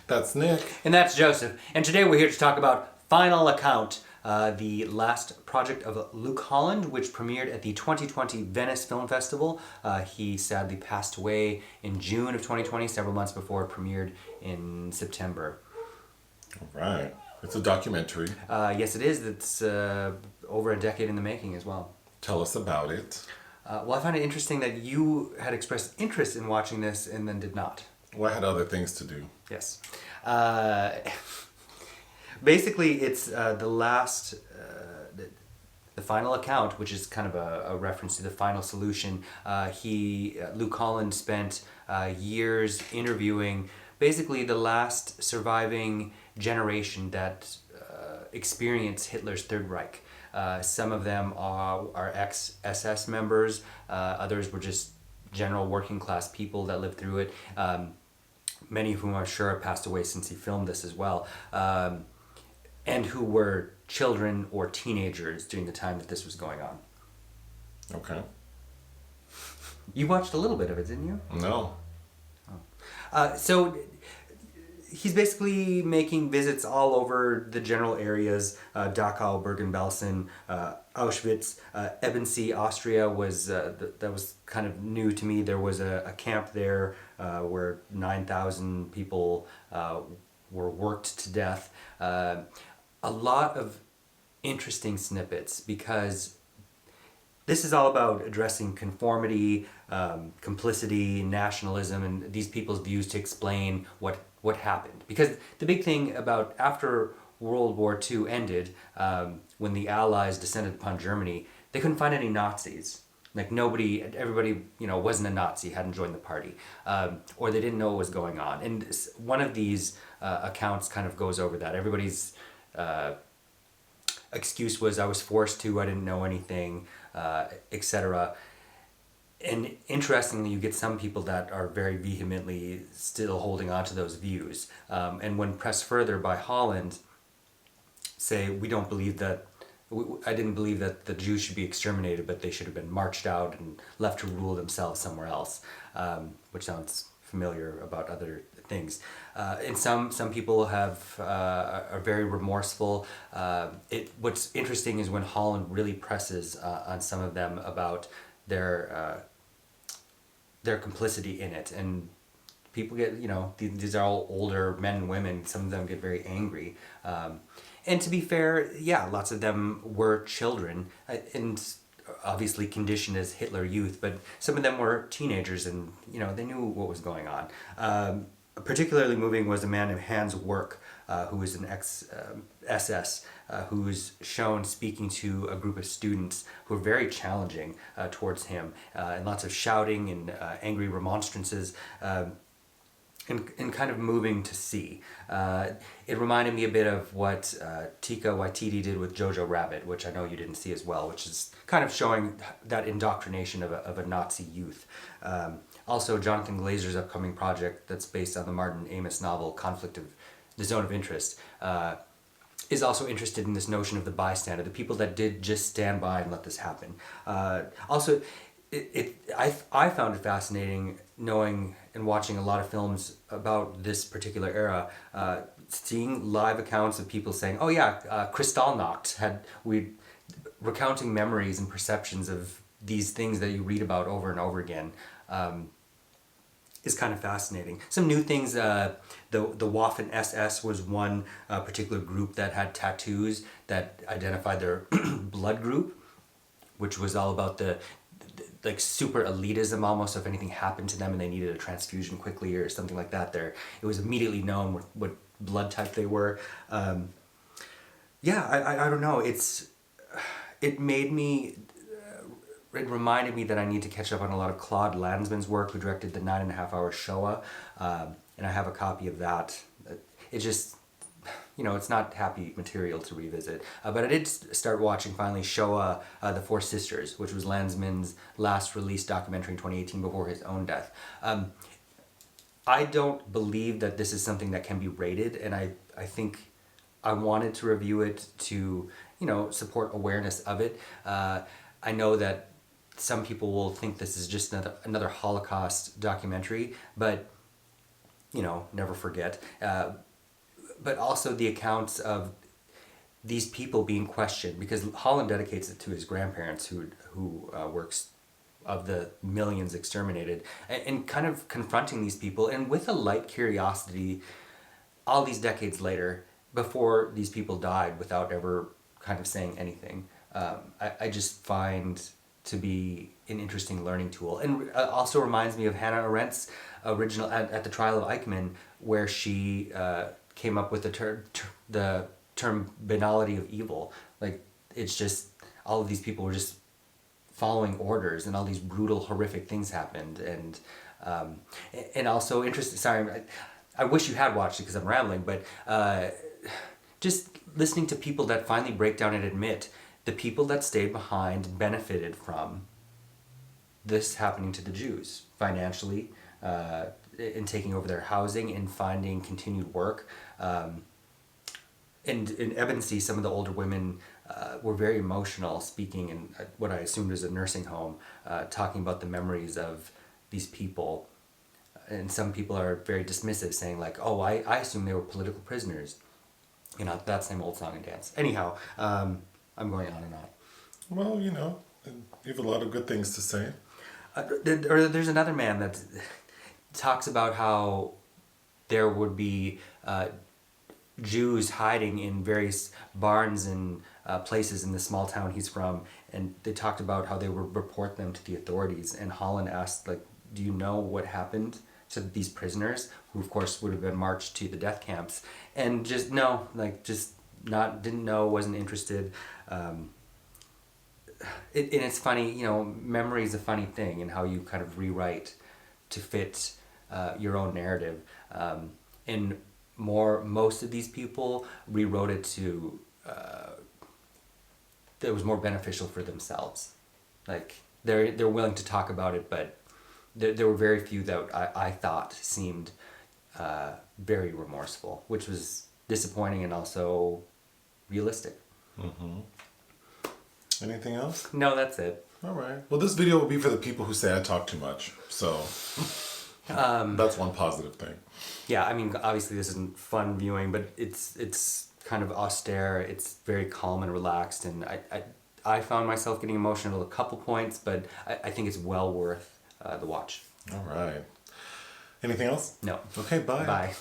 That's Nick. And that's Joseph. And today we're here to talk about Final Account, the last project of Luke Holland, which premiered at the 2020 Venice Film Festival. He sadly passed away in June of 2020, several months before it premiered in September. All right. It's a documentary. Yes, it is. It's over a decade in the making as well. Tell us about it. Well, I found it interesting that you had expressed interest in watching this and then did not. Well, I had other things to do. Yes. Basically, it's the last, the final account, which is kind of a reference to the final solution. Luke Holland spent years interviewing basically the last surviving generation that experienced Hitler's Third Reich. Some of them are ex-SS members, others were just general working class people that lived through it. Many of whom I'm sure have passed away since he filmed this as well, and who were children or teenagers during the time that this was going on. Okay. You watched a little bit of it, didn't you? No. So he's basically making visits all over the general areas. Dachau, Bergen-Belsen, Auschwitz, Ebensee, Austria was that was kind of new to me. There was a camp there where 9,000 people were worked to death. A lot of interesting snippets because this is all about addressing conformity, complicity, nationalism, and these people's views to explain what happened. Because the big thing about after World War II ended, when the Allies descended upon Germany, they couldn't find any Nazis. Like everybody, wasn't a Nazi, hadn't joined the party, or they didn't know what was going on. And one of these accounts kind of goes over that. Everybody's excuse was, I was forced to, I didn't know anything, etc. And interestingly, you get some people that are very vehemently still holding on to those views. And when pressed further by Holland, say, we don't believe that, I didn't believe that the Jews should be exterminated, but they should have been marched out and left to rule themselves somewhere else, which sounds familiar about other things. And some people are very remorseful. What's interesting is when Holland really presses on some of them about their complicity in it, and people get, these are all older men and women, some of them get very angry. And to be fair, yeah, lots of them were children, and obviously conditioned as Hitler Youth, but some of them were teenagers and, they knew what was going on. Particularly moving was a man named Hans Werk, who was an ex-SS, who was shown speaking to a group of students who were very challenging towards him, and lots of shouting and angry remonstrances, and kind of moving to see. It reminded me a bit of what Taika Waititi did with Jojo Rabbit, which I know you didn't see as well, which is kind of showing that indoctrination of a Nazi youth. Also, Jonathan Glazer's upcoming project that's based on the Martin Amis novel The Zone of Interest, is also interested in this notion of the bystander, the people that did just stand by and let this happen. Also, I found it fascinating knowing and watching a lot of films about this particular era, seeing live accounts of people saying, oh yeah, Kristallnacht recounting memories and perceptions of these things that you read about over and over again, is kind of fascinating. Some new things, the Waffen SS was one particular group that had tattoos that identified their blood group, which was all about the super elitism almost. If anything happened to them and they needed a transfusion quickly or something like that, it was immediately known what blood type they were. I don't know. It reminded me that I need to catch up on a lot of Claude Lanzmann's work, who directed the 9.5-hour Shoah, and I have a copy of that. It just, it's not happy material to revisit. But I did start watching finally Shoah, The Four Sisters, which was Lanzmann's last released documentary in 2018 before his own death. I don't believe that this is something that can be rated, and I think I wanted to review it to, support awareness of it. I know that some people will think this is just another Holocaust documentary, but never forget. But also the accounts of these people being questioned, because Holland dedicates it to his grandparents who works of the millions exterminated, and kind of confronting these people, and with a light curiosity all these decades later, before these people died, without ever kind of saying anything. I just find to be an interesting learning tool, and also reminds me of Hannah Arendt's original at the trial of Eichmann, where she came up with the term banality of evil. Like, it's just all of these people were just following orders, and all these brutal, horrific things happened, and also interesting. Sorry, I wish you had watched it because I'm rambling, but just listening to people that finally break down and admit the people that stayed behind benefited from this happening to the Jews financially, in taking over their housing, in finding continued work. And in Ebensee, some of the older women were very emotional, speaking in what I assumed was a nursing home, talking about the memories of these people. And some people are very dismissive, saying like, "Oh, I assume they were political prisoners." That same old song and dance. Anyhow, I'm going on and on. Well, you have a lot of good things to say. There's another man that talks about how there would be Jews hiding in various barns and places in the small town he's from, and they talked about how they would report them to the authorities. And Holland asked, like, "Do you know what happened to these prisoners?" Who, of course, would have been marched to the death camps, and just no, like, just not, didn't know, wasn't interested. And it's funny, memory is a funny thing, and how you kind of rewrite to fit your own narrative. And most of these people rewrote it to that was more beneficial for themselves. Like, they're willing to talk about it, but there were very few that I thought seemed very remorseful, which was disappointing and also realistic. Mm-hmm. Anything else? No, that's it. All right. Well, this video will be for the people who say I talk too much. So that's one positive thing. Yeah, I mean, obviously this isn't fun viewing, but it's kind of austere. It's very calm and relaxed, and I found myself getting emotional at a couple points, but I think it's well worth the watch. All right. Anything else? No. Okay, bye. Bye.